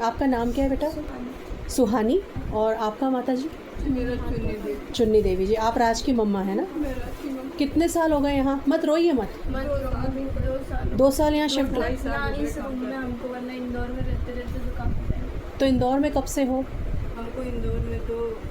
आपका नाम क्या है बेटा? सुहानी। और आपका माता जी? मेरा चुन्नी देवी जी। आप राज की मम्मा है ना? कितने साल हो गए यहाँ? मत रोइए मत। 2 साल यहाँ शिफ्ट हो? इस रूम में हमको, वरना इंदौर में रहते रहते तो काफ़ी टाइम। तो इंदौर में कब से हो? हमको इंदौर में तो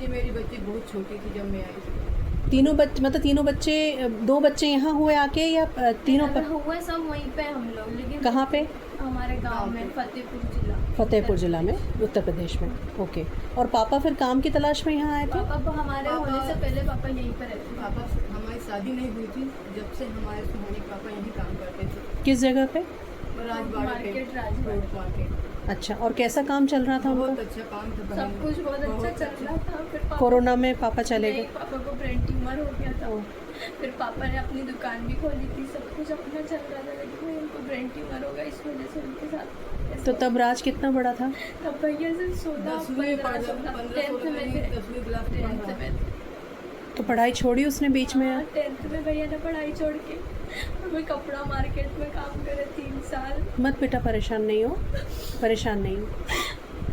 ये मेरी बच्ची बहुत छोटी थी जब मैं आई थी। तीनों बच्चे, मतलब तीनों बच्चे, 2 बच्चे यहाँ हुए आके या तीनों हुए सब वहीं पे हम लोग, लेकिन कहाँ पे? हमारे गांव में, फतेहपुर जिला। फतेहपुर जिला में, उत्तर प्रदेश में। ओके। और पापा फिर काम की तलाश में यहाँ आए थे? पापा हमारे होने से पहले पापा यहीं पर रहते थे। पापा, हमारी शादी नहीं हुई थी जब से हमारे सुहानी पापा यहीं काम करते थे। किस जगह पे? राजबाड़ा मार्केट, पे, राजबाड़ा रोड मार्केट। अच्छा। और कैसा काम चल रहा था बहुत उनका? अच्छा काम था, सब कुछ बहुत अच्छा चल रहा था। फिर कोरोना में पापा चले गए? पापा को ब्रेन ट्यूमर हो गया था। फिर पापा ने अपनी दुकान भी खोली थी, सब कुछ अपना चल रहा था, लेकिन उनको ब्रेन ट्यूमर हो गया, इस वजह से उनके साथ। तो तब राज कितना बड़ा था? तब भैया से 10वीं में 10वीं क्लास में पढ़ रहा था। तो पढ़ाई छोड़ी उसने बीच में? 10th में भैया ने पढ़ाई छोड़ के हमें कपड़ा मार्केट में काम करे 3 साल। मत बेटा, परेशान नहीं हो, परेशान नहीं हो।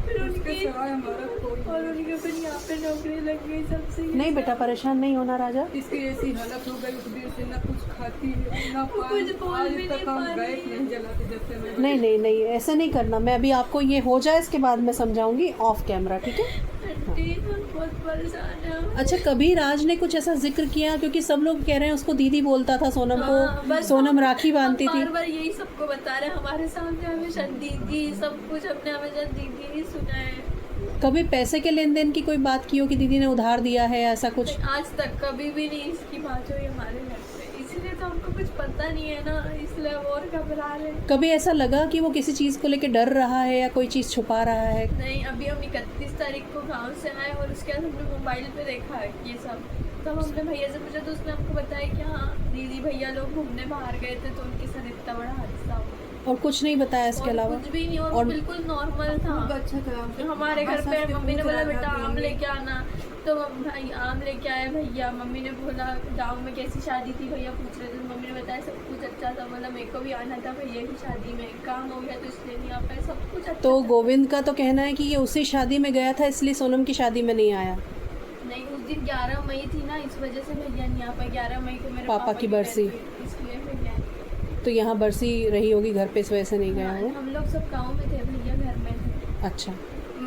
फिर उनकी और उनके फिर यहाँ पे नौकरी लग गई सबसे। नहीं बेटा, परेशान नहीं होना राजा। इसकी ऐसी हालत हो गई उस दिन से, ना कुछ खाती है ना कुछ बोल भी नहीं पा रही। गैस नहीं जलाते जब से मैं। नहीं नहीं नहीं, ऐसा नहीं करना। मैं अभी आपको ये हो जाए इसके बाद मैं समझाऊंगी ऑफ कैमरा, ठीक है? आंटी हम बहुत परेशान है। अच्छा, कभी राज ने कुछ ऐसा जिक्र किया? क्योंकि सब लोग कह रहे हैं उसको दीदी बोलता था सोनम को, बस सोनम राखी बांधती थी। बार बार यही सबको बता रहे हैं, हमारे सामने हमेशा दीदी, सब कुछ हमने हमेशा दीदी ही सुना है। कभी पैसे के लेन देन की कोई बात की हो कि दीदी ने उधार दिया है, ऐसा कुछ? आज तक कभी भी नहीं इसकी बात हुई हमारे घर पे, इसलिए तो हमको कुछ पता नहीं है ना, इसलिए हम और घबरा रहे हैं। कभी ऐसा लगा कि वो किसी चीज़ को लेकर डर रहा है या कोई चीज़ छुपा रहा है? नहीं, अभी हम 31 तारीख को गांव से आए और उसके बाद हमने मोबाइल पे देखा है ये सब। तब हमने भैया से पूछा तो उसने हमको बताया कि हाँ दीदी भैया लोग घूमने बाहर गए थे तो उनके साथ इतना बड़ा हादसा हुआ। और कुछ नहीं बताया इसके अलावा? कुछ भी नहीं, और बिल्कुल नॉर्मल था। बहुत अच्छा था। हमारे घर पे मम्मी ने बोला बेटा आम ले लेके आना, तो भाई आम लेके आए भैया। मम्मी ने बोला गांव में कैसी शादी थी, भैया पूछ रहे थे, तो मम्मी ने बताया सब कुछ अच्छा था। बोला मेरे को भी आना था भैया की शादी में, काम हो गया तो इसलिए नहीं आ पाए, सब कुछ अच्छा तो था। गोविंद का तो कहना है कि ये उसी शादी में गया था इसलिए सोनम की शादी में नहीं आया। नहीं, उस दिन 11 मई थी ना, इस वजह से भैया नहीं आ पाए। 11 मई को मेरे पापा की बरसी। birthday थी, इसलिए भैया। तो यहाँ बरसी रही होगी घर पे, इस वजह से नहीं गया हो। हम लोग सब गाँव में थे, भैया घर में थे। अच्छा,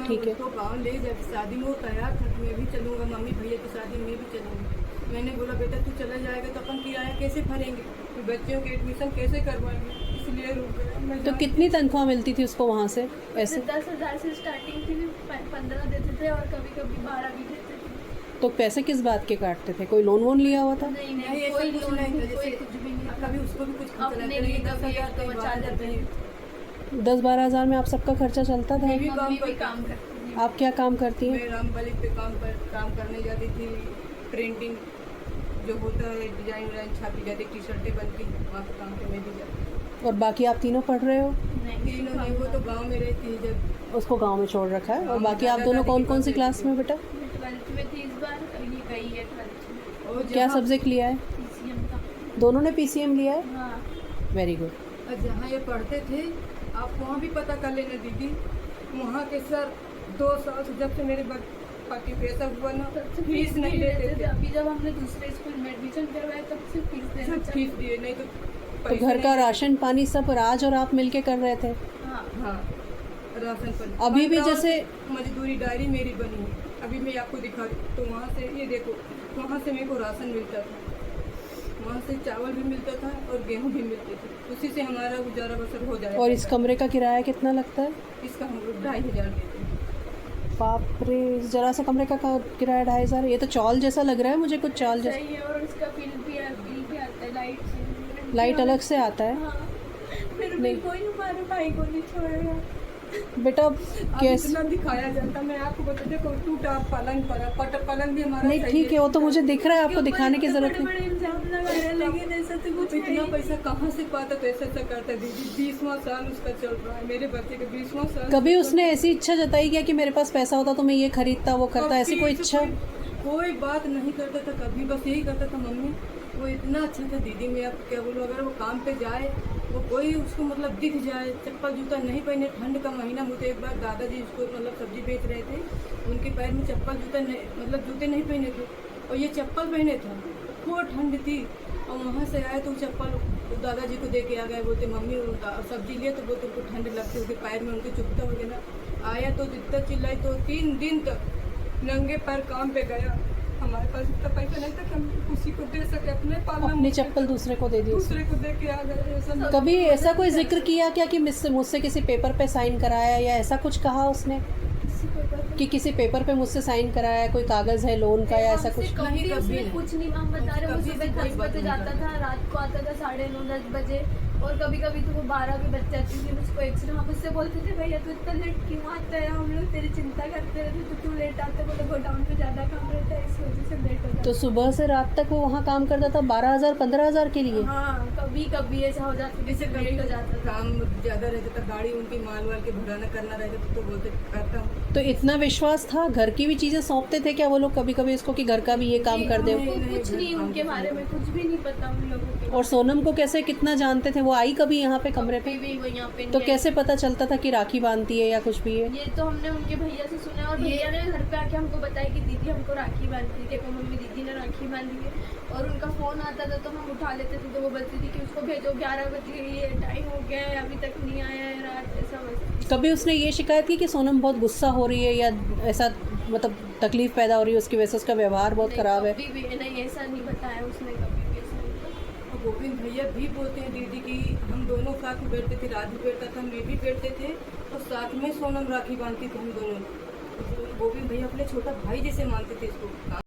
ठीक है। तो गाँव ले जब शादी में वो तैयार था कि मैं भी चलूँगा, मम्मी भैया की शादी में भी चलूँगी। मैंने बोला बेटा तू चला जाएगा तो अपन किराया कैसे भरेंगे, तो बच्चों के एडमिशन कैसे करवाएंगे, इसलिए रुक गया। तो कितनी तनख्वाह मिलती थी उसको वहाँ से पैसे? 10,000 से स्टार्टिंग थी, 15 देते थे और कभी कभी 12 भी देते थे। तो पैसे किस बात के काटते थे? कोई लोन वोन लिया हुआ था? नहीं नहीं, नहीं, ऐसा कोई कुछ लोन नहीं था। नहीं, कोई जैसे कुछ भी नहीं। कभी उसको भी कुछ खर्चा अपने लगता लिए नहीं, कभी 10,000 तो बचा देते हैं। 10-12 हज़ार में आप सबका खर्चा चलता था? भी मम्मी भी काम काम करती थी। आप क्या काम करती हैं? मैं रामबली पे काम करने जाती थी। प्रिंटिंग जो होता है, डिजाइन विजाइन छापी जाती, टी शर्टें बनती, वहाँ पे काम करने भी जाती। और बाकी आप तीनों पढ़ रहे हो? तीनों नहीं, वो तो गाँव में रहती है जब। उसको गांव में छोड़ रखा है। और बाकी आप दोनों कौन कौन सी क्लास में बेटा? 12th में थी इस बार, ये गई है 12th में। और क्या जहाँ- सब्जेक्ट लिया है? PCM का। दोनों ने PCM लिया है? हाँ, वेरी गुड। और जहाँ ये पढ़ते थे आप वहाँ भी पता कर लेना दीदी, वहाँ के सर 2 साल से जब से मेरे पति पैसा हुआ ना तब से फीस नहीं लेते थे। अभी जब हमने दूसरे स्कूल में एडमिशन करवाया तब से फीस देना सब फीस दिए, नहीं तो तो पैसे घर का नहीं- राशन पानी सब राज और आप मिलके कर रहे थे? हाँ, हाँ, राशन पर अभी भी 15 जैसे मजदूरी डायरी मेरी बनी है, अभी मैं आपको दिखा रही तो वहाँ से ये देखो, वहाँ से मेरे को राशन मिलता था, वहाँ से चावल भी मिलता था और गेहूँ भी मिलते थे, उसी से हमारा गुजारा बसर हो जाएगा। और इस कमरे का किराया कितना लगता है? इसका हम लोग 2,500 देते हैं। बाप रे, जरा सा कमरे का किराया 2,500? ये तो चौल जैसा लग रहा है मुझे, कुछ चौल जैसा। सही है। और उसका बिल भी आता है, लाइट से। लाइट अलग से आता है? हाँ, फिर भी नहीं। कोई हमारे भाई को नहीं छोड़ेगा। बेटा अब कैसे? इतना दिखाया जाता, मैं आपको बता देखो, टूटा पलंग पड़ा, पलंग भी हमारा नहीं सही ठीक है, वो तो मुझे दिख रहा है, आपको दिखाने की जरूरत बड़े नहीं। बड़े इल्जाम लगा रहे हैं, लेकिन ऐसा तो कुछ है इतना ही पैसा कहाँ से पाता, तो ऐसा ऐसा करता दीदी। 20वां साल उसका चल रहा है, मेरे बच्चे का 20वां साल। कभी उसने ऐसी इच्छा जताई क्या कि मेरे पास पैसा होता तो मैं ये खरीदता वो करता, ऐसी कोई इच्छा? कोई बात नहीं करता था कभी, बस यही करता था मम्मी वो इतना अच्छा था दीदी। मैं आपको क्या बोलूँ, अगर वो काम पे जाए वो कोई उसको मतलब दिख जाए, चप्पल जूता नहीं पहने, ठंड का महीना। मुझे एक बार दादाजी उसको मतलब सब्जी बेच रहे थे, उनके पैर में चप्पल जूता नहीं, मतलब जूते नहीं पहने थे और ये चप्पल पहने था। बहुत ठंड थी और वहाँ से आए तो चप्पल दादाजी को दे के आ गए। बोलते मम्मी सब्जी लिए तो बोलते उनको ठंड लगती होगी, पैर में उनके चुभता हो गया ना। आया तो जितना चिल्लाई तो 3 दिन तक नंगे पैर काम पे गया। हमारे पास इतना पैसा नहीं था कि हम उसी को दे सके, अपने पालना अपनी चप्पल दूसरे को दे दी उसने। दूसरे को दे के आ गए। ऐसा कभी ऐसा कोई जिक्र किया क्या कि मुझसे किसी पेपर पे साइन कराया, या ऐसा कुछ कहा उसने कि किसी पेपर पे मुझसे साइन कराया, कोई कागज है लोन का या ऐसा कुछ? कभी नहीं, उसने कभी कुछ नहीं। हम बता रहे, वो कभी सुबह कोई 10 बात बजे नहीं जाता था, रात को आता था 9:30-10 बजे, और कभी कभी तो वो 12 भी बज जाती थी। उसको एक्सीडेंट, हम उससे बोलते थे भैया तू इतना लेट क्यों आता है, हम लोग तेरी चिंता करते रहते तो क्यों लेट आता है। बोले गोडाउन पे ज़्यादा काम रहता है, इस वजह से लेट हो जाता तो सुबह से रात तक वो वहाँ काम करता था 12,000-15,000 के लिए? है। हाँ, कभी कभी ऐसा हो जाता, जैसे जैसे कभी लेट हो जाता था। काम ज़्यादा रहता था, गाड़ी उनकी माल वाल के भराना करना रहता था तो बोलते करता हूँ। तो इतना विश्वास था, घर की भी चीजें सौंपते थे क्या वो लोग कभी कभी इसको कि घर का भी ये काम कर दे? नहीं, नहीं, कुछ नहीं, उनके बारे में कुछ भी नहीं पता उन लोगों के। और सोनम को कैसे कितना जानते थे? वो आई कभी यहाँ पे कमरे पे? भी वो यहाँ पे तो नहीं कैसे पता चलता था कि राखी बांधती है या कुछ भी है? आई। ये तो हमने उनके भैया से सुना, और भैया ने घर पे आके हमको बताया कि दीदी हमको राखी बांधती, देखो मम्मी दीदी ने राखी बांधी है। और उनका फ़ोन आता था तो हम उठा लेते थे, तो वो बोलती थी कि उसको भेजो, 11 बज गई है, टाइम हो गया है, अभी तक नहीं आया है, रात ऐसा बस। कभी उसने ये शिकायत की कि सोनम बहुत गुस्सा हो रही है या ऐसा मतलब तकलीफ पैदा हो रही है उसकी वजह से, उसका व्यवहार बहुत खराब है? कभी भी नहीं, ऐसा नहीं बताया उसने कभी भी, ऐसा नहीं बताया। और गोविंद भैया भी बोलते हैं दीदी की हम दोनों साथ में बैठते थे, राज भी बैठता था, मैं भी बैठते थे और साथ में सोनम राखी बांधती थी हम दोनों। गोविंद भैया अपने छोटा भाई जैसे मानते थे इसको।